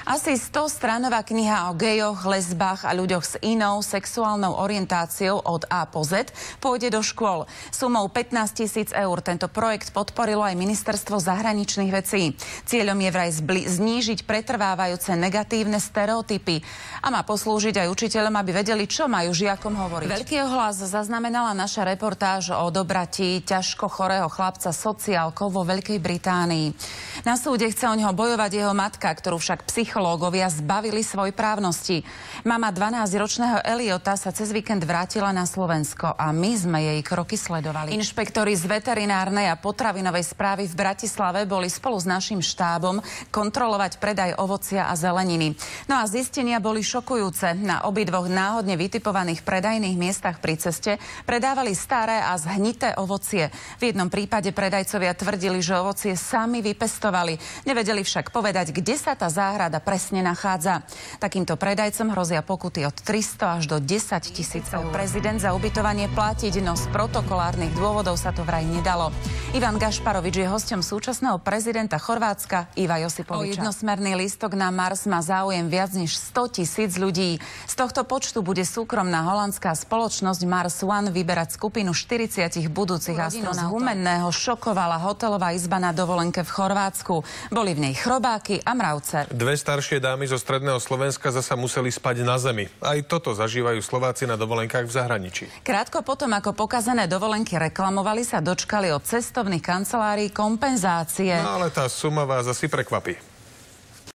Asi 100-stranová kniha o gejoch, lesbách a ľuďoch s inou sexuálnou orientáciou od A po Z pôjde do škôl. Sumou 15 000 eur tento projekt podporilo aj Ministerstvo zahraničných vecí. Cieľom je vraj znížiť pretrvávajúce negatívne stereotypy a má poslúžiť aj učiteľom, aby vedeli, čo majú žiakom hovoriť. Veľký ohlas zaznamenala naša reportáž o dobratí ťažko chorého chlapca sociálkou vo Veľkej Británii. Na súde chce o neho bojovať jeho matka, ktorú však psychológovia zbavili svojprávnosti. Mama 12-ročného Eliota sa cez víkend vrátila na Slovensko a my sme jej kroky sledovali. Inšpektori z veterinárnej a potravinovej správy v Bratislave boli spolu s naším štábom kontrolovať predaj ovocia a zeleniny. No a zistenia boli šokujúce. Na obidvoch náhodne vytipovaných predajných miestach pri ceste predávali staré a zhnité ovocie. V jednom prípade predajcovia tvrdili, že ovocie sami vypestovali. Nevedeli však povedať, kde sa tá záhrada presne nachádza. Takýmto predajcom hrozia pokuty od 300 až do 10 000 eur. Prezident za ubytovanie platiť, no z protokolárnych dôvodov sa to vraj nedalo. Ivan Gašparovič je hosťom súčasného prezidenta Chorvátska Iva Josipoviča. O jednosmerný lístok na Mars má záujem viac než 100 000 ľudí. Z tohto počtu bude súkromná holandská spoločnosť Mars One vyberať skupinu 40 budúcich astronautov. Humenného šokovala hotelová izba na dovolenke v Chorvátsku. Boli v nej chrobáky a mravce. Dve staršie dámy zo stredného Slovenska zasa museli spať na zemi. Aj toto zažívajú Slováci na dovolenkách v zahraničí. Krátko potom, ako pokazané dovolenky reklamovali, sa dočkali od cestovných kancelárií kompenzácie. No ale tá suma vás asi prekvapí.